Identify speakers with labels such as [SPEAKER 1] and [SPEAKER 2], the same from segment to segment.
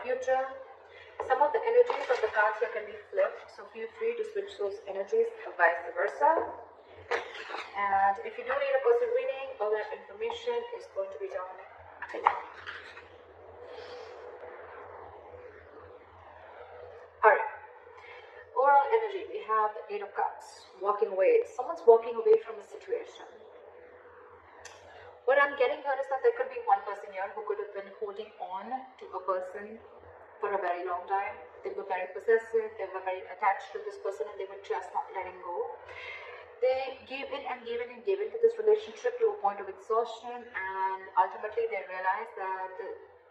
[SPEAKER 1] future. Some of the energies of the cards here can be flipped, so feel free to switch those energies or vice versa. And if you do need a person reading, all that information is going to be down below. Alright. Overall energy, we have the Eight of Cups, walking away. Someone's walking away from a situation. What I'm getting here is that there could be one person here who could have been holding on to a person for a very long time. They were very possessive, they were very attached to this person, and they were just not letting go. They gave in and gave in and gave into this relationship to a point of exhaustion, and ultimately they realized that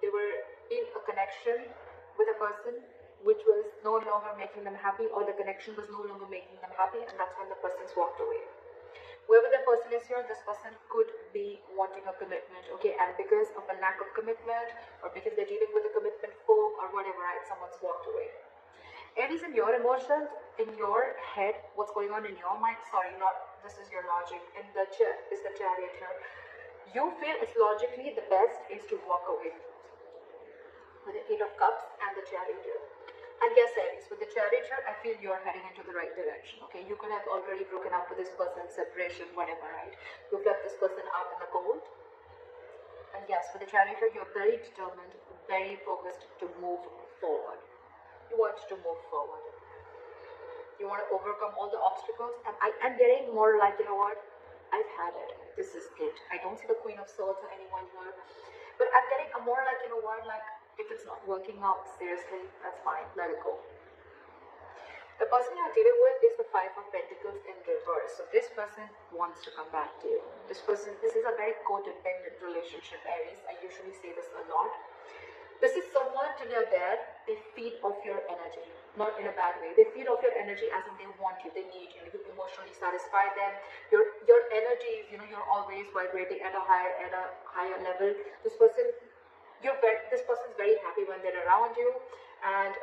[SPEAKER 1] they were in a connection with a person which was no longer making them happy, or the connection was no longer making them happy, and that's when the person's walked away. Whoever the person is here, this person could be wanting a commitment, okay, and because of a lack of commitment, or because they're dealing with a commitment phobe or whatever, right, someone's walked away. Aries, in your emotions, in your head, what's going on in your mind, sorry, not, this is your logic, in the is the Chariot here. You feel it's logically the best is to walk away with the Eight of Cups and the Chariot here. And yes, Aries, with the Chariot here, I feel you're heading into the right direction, okay? You could have already broken up with this person, separation, whatever, right? You've left this person out in the cold. And yes, with the Chariot here, you're very determined, very focused to move forward. You want to move forward. You want to overcome all the obstacles. And I'm getting more like, you know what? I've had it. This is it. I don't see the Queen of Swords or anyone here. But I'm getting a more like, you know what? Like, if it's not working out, seriously, that's fine. Let it go. The person you're dealing with is the Five of Pentacles in reverse. So this person wants to come back to you. This is a very codependent relationship, Aries. I usually say this a lot. This is someone till you're there, they feed off your energy, not in a bad way. They feed off your energy as in they want you, they need you, you emotionally satisfy them. Your energy, you know, you're always vibrating at a higher level. This person's very happy when they're around you, and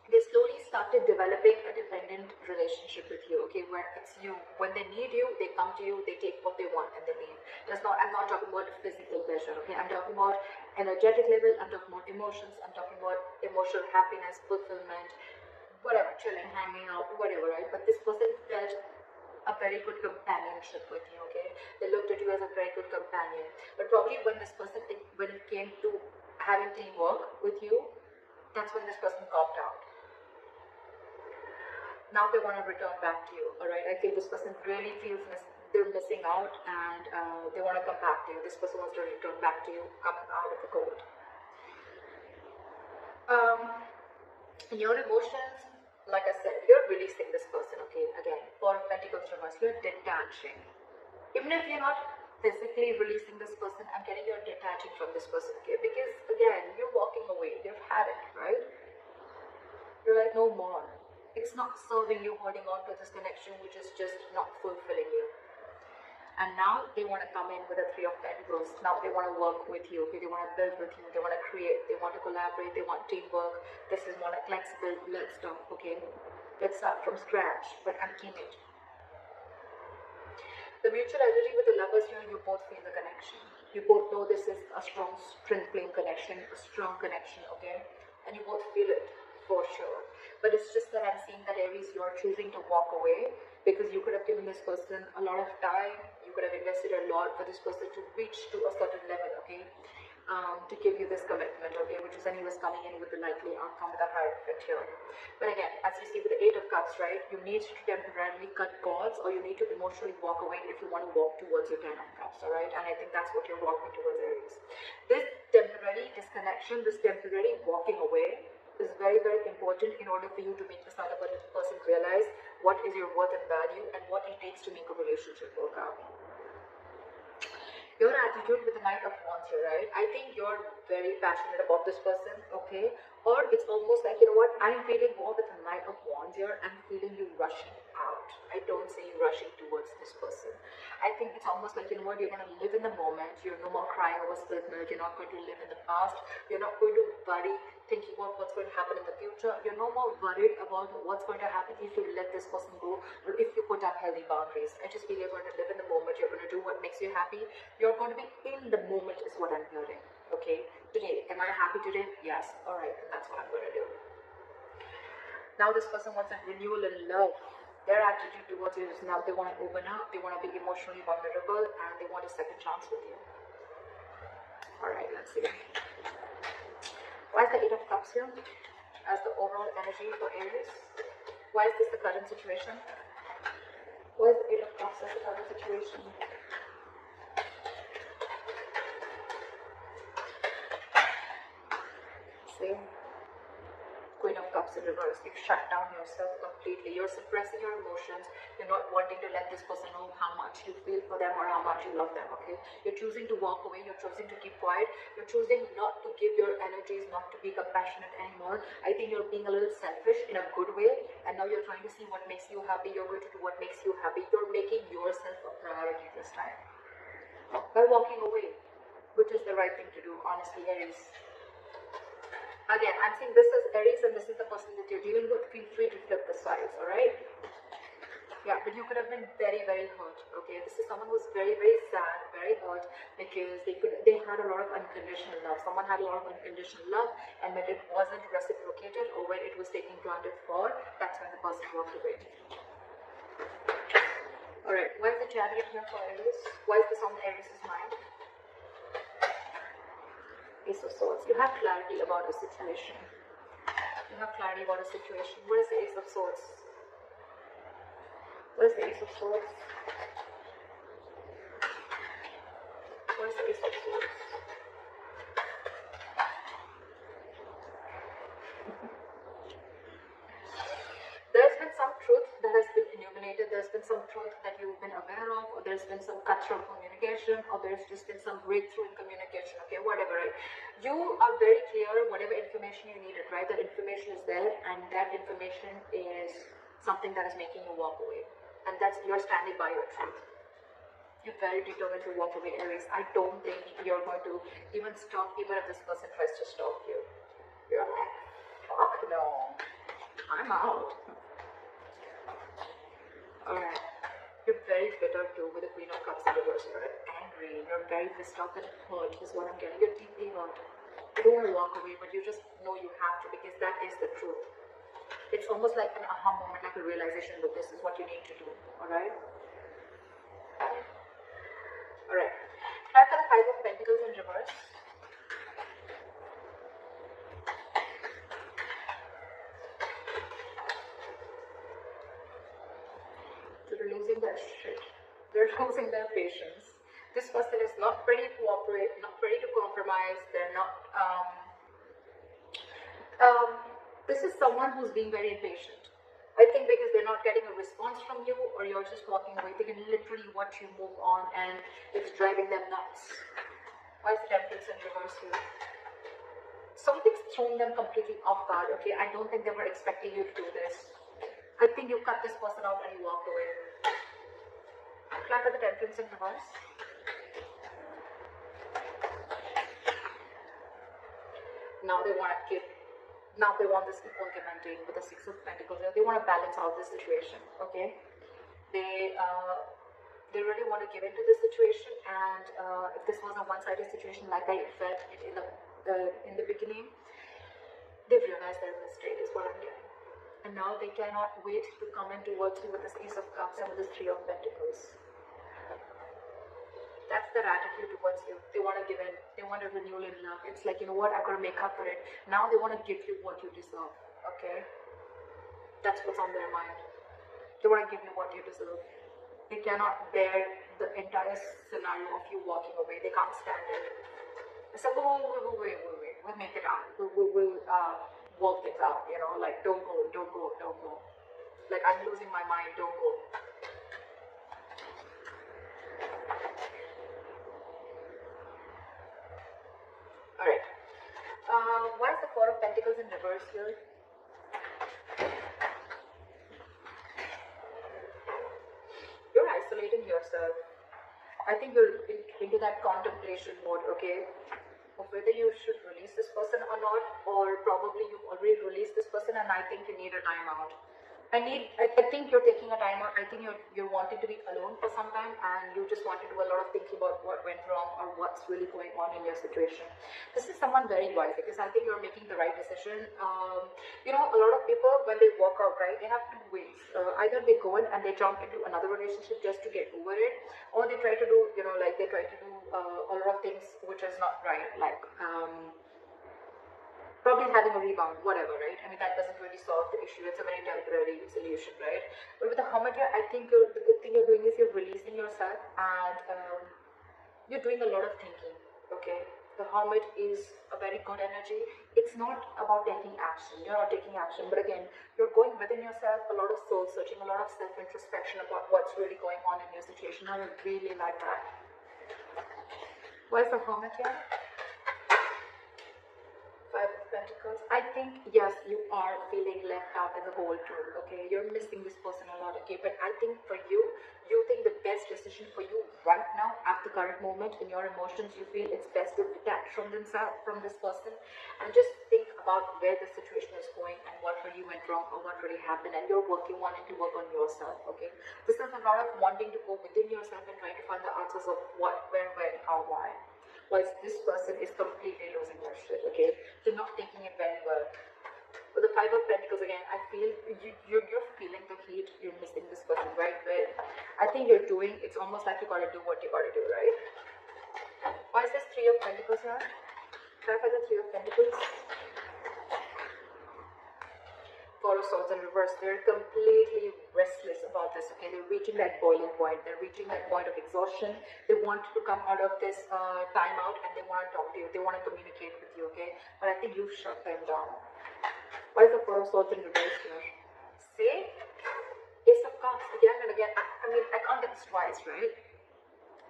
[SPEAKER 1] they slowly started developing a dependent relationship with you, okay, where it's you. When they need you, they come to you, they take what they want and they leave. I'm not talking about physical pleasure, okay, I'm talking about energetic level, I'm talking about emotions, I'm talking about emotional happiness, fulfillment, whatever, chilling, hanging out, whatever, right? But this person felt a very good companionship with you, okay? They looked at you as a very good companion. But probably when this person, when it came to having teamwork with you, that's when this person copped out. Now they want to return back to you, alright? I feel this person really feels they're missing out, and they want to come back to you. This person wants to return back to you, coming out of the cold. In your emotions, like I said, you're releasing this person, okay? Again, Four of Pentacles reverse, you're detaching. Even if you're not physically releasing this person, I'm getting you're detaching from this person, okay? Because again, you're walking away, you've had it, right? You're like, no more. It's not serving you, holding on to this connection which is just not fulfilling you. And now they want to come in with a Three of Pentacles. Now they want to work with you, okay? They want to build with you, they want to create, they want to collaborate, they want teamwork. This is more like flexible, let's start, okay? Let's start from scratch, but I'm in it. The mutual energy with the lovers here, you both feel the connection. You both know this is a strong twin flame connection, a strong connection, okay? And you both feel it for sure. But it's just that I'm seeing that Aries, you're choosing to walk away because you could have given this person a lot of time. You could have invested a lot for this person to reach to a certain level, okay? To give you this commitment, okay, which is anyways coming in with the likely outcome with a Hierophant here. But again, as you see with the Eight of Cups, right, you need to temporarily cut cords, or you need to emotionally walk away if you want to walk towards your Ten of Cups, all right? And I think that's what you're walking towards, Aries. This temporary disconnection, this temporary walking away is very, very important in order for you to make this other person realize what is your worth and value and what it takes to make a relationship work out. Your attitude with the Knight of Wands here, right? I think you're very passionate about this person, okay? Or it's almost like, you know what, I'm feeling more with the Knight of Wands here. I'm feeling you rushing out. I don't see you rushing towards this person. I think it's almost like, you know what, you're going to live in the moment. You're no more crying over spilled milk. You're not going to live in the past. You're not going to worry, thinking about what's going to happen in the future. You're no more worried about what's going to happen if you let this person go, or if you put up healthy boundaries. I just feel you're going to live in the moment. You're going to do what makes you happy. You're going to be in the moment is what I'm hearing, okay? Today, am I happy today? Yes. Alright, that's what I'm going to do. Now this person wants a renewal in love. Their attitude towards you is now they want to open up, they want to be emotionally vulnerable, and they want a second chance with you. Alright, let's see. Why is the Eight of Cups here as the overall energy for Aries? Why is this the current situation? Why is the Eight of Cups as the current situation? See? Queen of Cups in reverse. You've shut down yourself completely. You're suppressing your emotions. You're not wanting to let this person know how much you feel for them or how much you love them, okay? You're choosing to walk away. You're choosing to keep quiet. You're choosing not to give your energies, not to be compassionate anymore. I think you're being a little selfish in a good way, and now you're trying to see what makes you happy. You're going to do what makes you happy. You're making yourself a priority this time by walking away, which is the right thing to do, honestly, Aries. Again, I'm saying this is Aries and this is the person that you're dealing with. Feel free to flip the sides, alright? Yeah, but you could have been very, very hurt, okay? This is someone who's very, very sad, very hurt, because they had a lot of unconditional love. Someone had a lot of unconditional love, and when it wasn't reciprocated or when it was taken granted for, that's when the person walked away. Alright, why is the Chariot here for Aries? Why is this on Aries' mind? Ace of Swords. You have clarity about a situation. You have clarity about a situation. What is the Ace of Swords? What is the Ace of Swords? What is the Ace of Swords? There's been some truth that has been illuminated. There's been some truth that you've been aware of, or there's been some cutthroat communication, or there's just been some breakthrough in communication, okay, whatever, right? You are very clear whatever information you needed, right? That information is there, and that information is something that is making you walk away. And that's, you're standing by your truth. You're very determined to walk away, Aries. I don't think you're going to even stop, even if this person tries to stop you. You're like, fuck no, I'm out. Alright, you're very bitter too with the Queen of Cups in reverse. You're angry, you're very pissed off and hurt is what I'm getting. You're deeply hurt. You don't want to walk away, but you just know you have to, because that is the truth. It's almost like an aha moment, like a realization that this is what you need to do. Alright? Alright. Try for the Five of Pentacles in reverse. They're losing their shit. They're losing their patience. This person is not ready to cooperate, not ready to compromise. They're not. This is someone who's being very impatient. I think because they're not getting a response from you, or you're just walking away. They can literally watch you move on, and it's driving them nuts. Why is the Temperance in reverse here? Something's thrown them completely off guard. Okay, I don't think they were expecting you to do this. I think you cut this person out and you walked away. Clap for the Temperance in reverse. Now they want to give. Now they want this equal give and take with the Six of Pentacles. They want to balance out this situation. Okay, they really want to give into this situation, and if this was a one-sided situation, like I felt it in the beginning, they've realized their mistake is what I'm getting. And now they cannot wait to come in towards you with this Ace of Cups and with this Three of Pentacles. That's their attitude towards you. They want to give in. They want a renewal in love. It's like, you know what, I've got to make up for it. Now they want to give you what you deserve. Okay? That's what's on their mind. They want to give you what you deserve. They cannot bear the entire scenario of you walking away. They can't stand it. It's like, we'll make it out. We'll work things out, you know, like, don't go. Like, I'm losing my mind, don't go. Alright. Why is the Four of Pentacles in reverse here? You're isolating yourself. I think you're into that contemplation mode, okay? Of whether you should release this person or not, or probably you've already released this person and I think you need a timeout. I think you're taking a time out. I think you're wanting to be alone for some time, and you just want to do a lot of thinking about what went wrong or what's really going on in your situation. This is someone very wise, because I think you're making the right decision. You know, a lot of people, when they walk out, right, they have two ways. Either they go in and they jump into another relationship just to get over it, or they try to do, you know, like they try to do a lot of things which is not right, like probably having a rebound, whatever, right? I mean, that doesn't really solve the issue. It's a very temporary solution, right? But with the Hermit here, I think the good thing you're doing is you're releasing yourself, and you're doing a lot of thinking, okay? The Hermit is a very good energy. It's not about taking action. You're not taking action, but again, you're going within yourself, a lot of soul searching, a lot of self-introspection about what's really going on in your situation. I really like that. Why is the Hermit here? Five of Pentacles. I think, yes, you are feeling left out in the whole too, okay? You're missing this person a lot, okay? But I think for you, you think the best decision for you right now, at the current moment, in your emotions, you feel it's best to detach from this person, and just think about where the situation is going and what really went wrong or what really happened, and you're wanting to work on yourself, okay? This is a lot of wanting to go within yourself and trying to find the answers of what, where, when, how, why. Whilst this person is completely losing their shit, okay? They're not taking it very well. With the Five of Pentacles again, I feel you're feeling the heat. You're missing this person, right? But I think you're doing, it's almost like you gotta do what you gotta do, right? Why is this Three of Pentacles here? Clarify the Three of Pentacles. Four of Swords in reverse. They're completely restless about this, okay? They're reaching that boiling point. They're reaching that point of exhaustion. They want to come out of this timeout, and they want to talk to you. They want to communicate with you, okay? But I think you've shut them down. Why is the Four of Swords in reverse here? See? Ace of Cups again and again. I mean, I can't get this twice, right?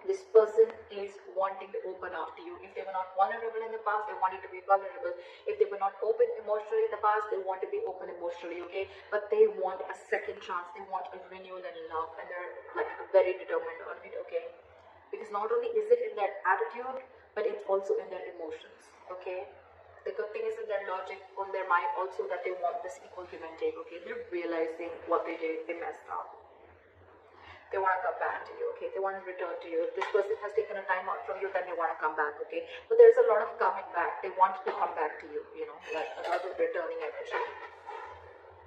[SPEAKER 1] This person is wanting to open up to you. If they were not vulnerable in the past, they wanted to be vulnerable. If they were not open emotionally in the past, they want to be open emotionally, okay? But they want a second chance. They want a renewal in love, and they're like very determined on it, okay? Because not only is it in their attitude, but it's also in their emotions, okay? The good thing is in their logic, on their mind also, that they want this equal give and take, okay? They're realizing what they did, they messed up. They want to come back to you, okay? They want to return to you. If this person has taken a time out from you, then they want to come back, okay? But there's a lot of coming back. They want to come back to you, you know, like another returning energy.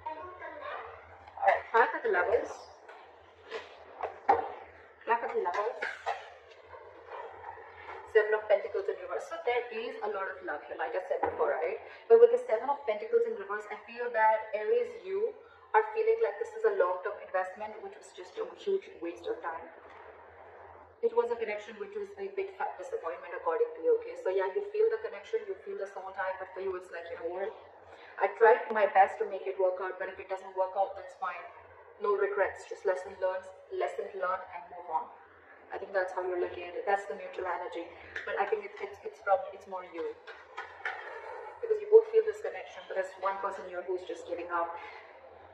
[SPEAKER 1] Alright, back at the levels. Back at the levels. Seven of Pentacles in reverse. So there is a lot of love here, like I said before, right? But with the Seven of Pentacles in reverse, I feel that Aries, you are feeling like this is a long-term investment, which was just a huge waste of time. It was a connection which was a big fat disappointment according to you, okay? So yeah, you feel the connection, you feel the soul tie, but for you it's like, you know what? I tried my best to make it work out, but if it doesn't work out, that's fine. No regrets, just lesson learned, and move on. I think that's how you're looking at it. That's the mutual energy. But I think it's more you. Because you both feel this connection, but there's one person here who's just giving up.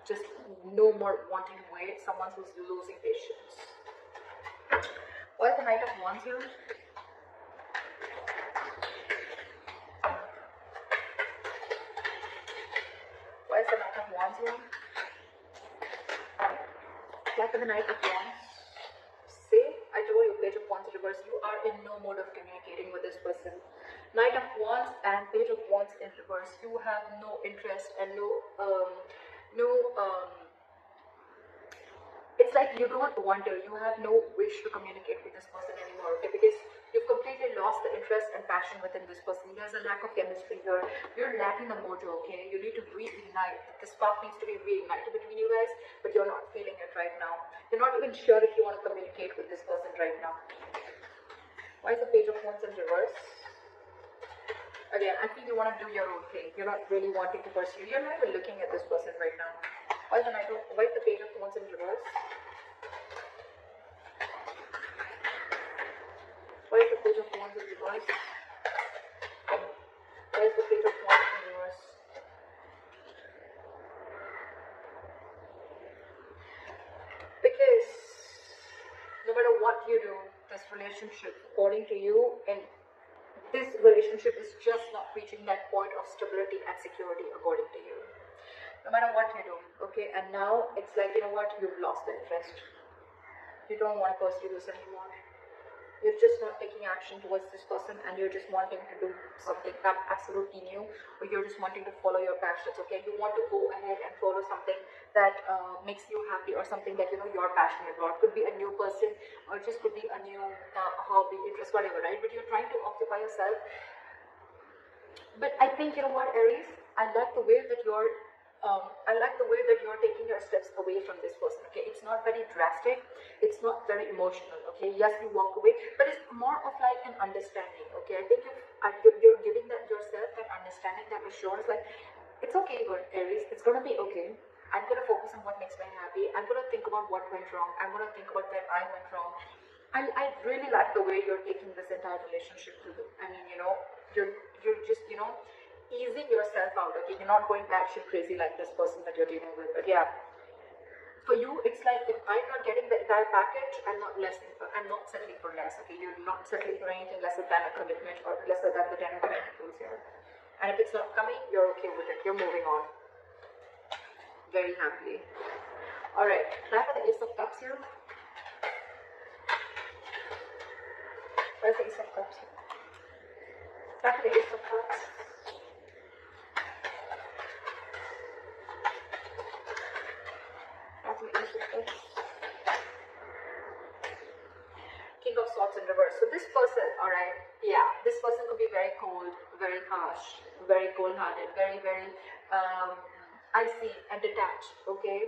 [SPEAKER 1] Just no more wanting to wait. Someone who's losing patience. Why is the Knight of Wands here? Why is the Knight of Wands here? Like the Knight of Wands. See, I told you, Page of Wands in reverse. You are in no mode of communicating with this person. Knight of Wands and Page of Wands in reverse. You have no interest and it's like you don't want to, you have no wish to communicate with this person anymore, okay? Because you've completely lost the interest and passion within this person. There's a lack of chemistry here. You're lacking the mojo, okay? You need to reignite. The spark needs to be reignited between you guys, but you're not feeling it right now. You're not even sure if you want to communicate with this person right now. Why is the Page of Wands in reverse? Again, I think you want to do your own thing. You're not really wanting to pursue. You're not even looking at this person right now. Why is the Page of Wands in reverse? Why is the Page of Wands in reverse? Why is the Page of Wands in reverse? Because no matter what you do, this relationship, according to you, and this relationship is just not reaching that point of stability and security according to you. no matter what you do, okay? And now it's like, you know what, you've lost the interest. You don't want to pursue this anymore. You're just not taking action towards this person, and you're just wanting to do something absolutely new, or you're just wanting to follow your passions, okay? You want to go ahead and follow something that makes you happy, or something that, you know, you're passionate about. Could be a new person, or just could be a new hobby, interest, whatever, right? But you're trying to occupy yourself. But I think, you know what, Aries, I like the way that you're taking your steps away from this person, okay? It's not very drastic, it's not very emotional, okay? Yes, you walk away, but it's more of like an understanding, okay? I think you're giving that yourself that understanding, that assurance, like, it's okay, good, Aries, it's gonna be okay. I'm gonna focus on what makes me happy. I'm gonna think about what went wrong. I'm gonna think about where I went wrong. I really like the way you're taking this entire relationship to the, I mean, you know, you're just, you know, easing yourself out, okay? You're not going batshit crazy like this person that you're dealing with. But yeah, for you, it's like, if I'm not getting the entire package, I'm not settling for less, okay? You're not settling for anything lesser than a commitment, or lesser than the 10 of Pentacles here. And if it's not coming, you're okay with it. You're moving on very happily. Alright, try for the Ace of Cups here. Where's the Ace of Cups here? Try for the Ace of Cups. Try for the Ace of Cups. King of Swords in reverse. So this person, alright, yeah, this person could be very cold, very harsh, very cold-hearted, very, very icy and detached, okay?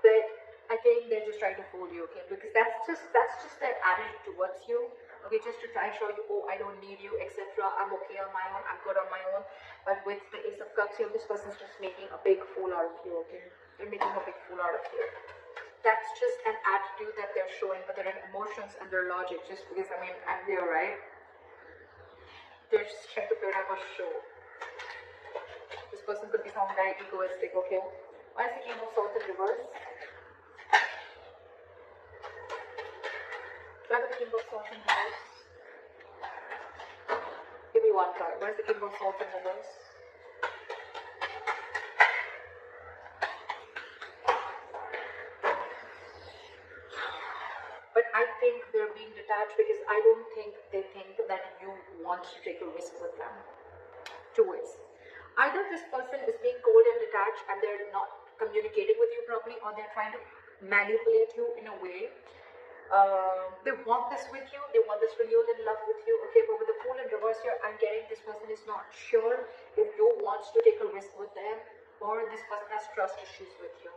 [SPEAKER 1] But I think they're just trying to fool you, okay? Because that's just their attitude towards you, okay? Just to try and show you, oh, I don't need you, etc. I'm okay on my own, I'm good on my own. But with the Ace of Cups here, this person's just making a big fool out of you, okay? They're making a big fool out of you. That's just an attitude that they're showing, but their emotions and their logic, just because, I mean, I'm here, right? They're just trying to put up a show. This person could be someone very egoistic, okay? Why is the King of Swords in reverse? Why is the King of Swords in reverse? Give me one card. Why is the King of Swords in reverse? But I think they're being detached because I don't think they think that you want to take a risk with them. Two ways. Either this person is being cold and detached and they're not communicating with you properly, or they're trying to manipulate you in a way. They want this with you, they want this renewal in love with you, okay? But with the Fool in reverse here, I'm getting this person is not sure if you want to take a risk with them, or this person has trust issues with you.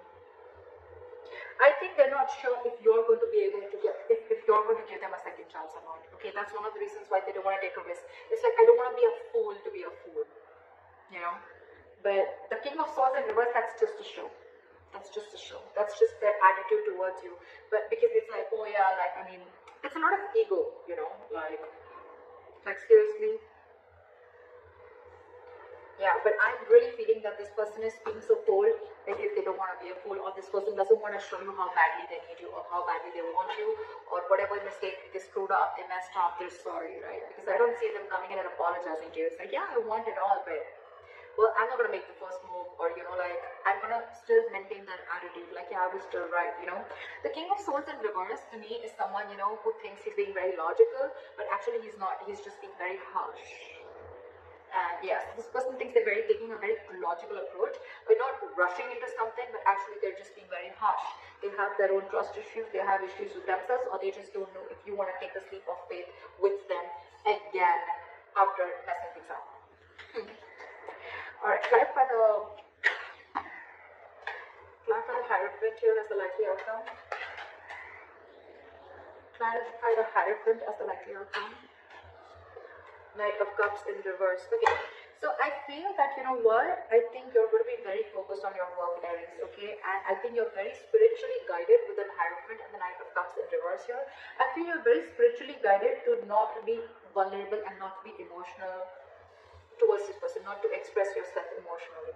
[SPEAKER 1] I think they're not sure if you're going to be able to get, if you're going to give them a second chance or not, okay? That's one of the reasons why they don't want to take a risk. It's like, I don't want to be a fool to be a fool, you know? But the King of Swords in reverse, that's just a show. That's just a show. That's just their attitude towards you. But because it's like, oh yeah, like, I mean, it's a lot of ego, you know, like seriously. Yeah, but I'm really feeling that this person is being so cold, like if they don't want to be a fool, or this person doesn't want to show you how badly they need you, or how badly they want you, or whatever mistake they screwed up, they messed up, they're sorry, right? Because I don't see them coming in and apologizing to you. It's like, yeah, I want it all, but well, I'm not going to make the first move, or, you know, like, I'm going to still maintain that attitude, like, yeah, I was still right, you know. The King of Swords in reverse, to me, is someone, you know, who thinks he's being very logical, but actually he's not. He's just being very harsh. And yes, this person thinks they're taking a very logical approach, but not rushing into something, but actually they're just being very harsh. They have their own trust issues, they have issues with themselves, or they just don't know if you want to take the leap of faith with them again after messing things up. Alright, clarify the Hierophant here as the likely outcome. Clarify the Hierophant as the likely outcome. Knight of Cups in reverse. Okay, so I feel that, you know what, I think you're going to be very focused on your work, Aries, okay? And I think you're very spiritually guided with the Hierophant and the Knight of Cups in reverse here. I feel you're very spiritually guided to not be vulnerable and not be emotional towards this person, not to express yourself emotionally.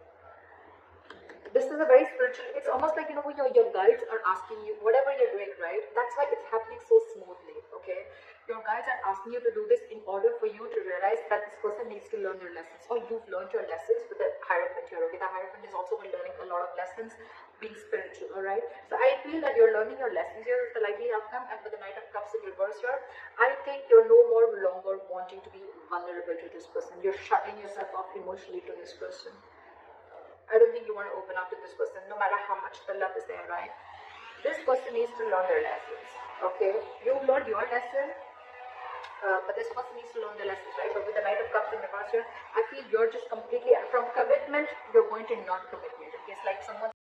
[SPEAKER 1] This is a very spiritual, it's almost like, you know, your guides are asking you, whatever you're doing, right? That's why it's happening so smoothly, okay? Your guides are asking you to do this in order for you to realize that this person needs to learn their lessons, or you've learned your lessons with the Hierophant here, okay? The Hierophant is also learning a lot of lessons, being spiritual, alright? So I feel that you're learning your lessons here is the likely outcome, and with the Knight of Cups in reverse here, I think you're no more longer wanting to be vulnerable to this person. You're shutting yourself off emotionally to this person. I don't think you want to open up to this person, no matter how much the love is there, right? This person needs to learn their lessons, okay? You've learned your lesson, but this person needs to learn the lessons, right? But with the Knight of Cups in reverse here, I feel you're just completely, from commitment, you're going to non-commitment. It's like someone's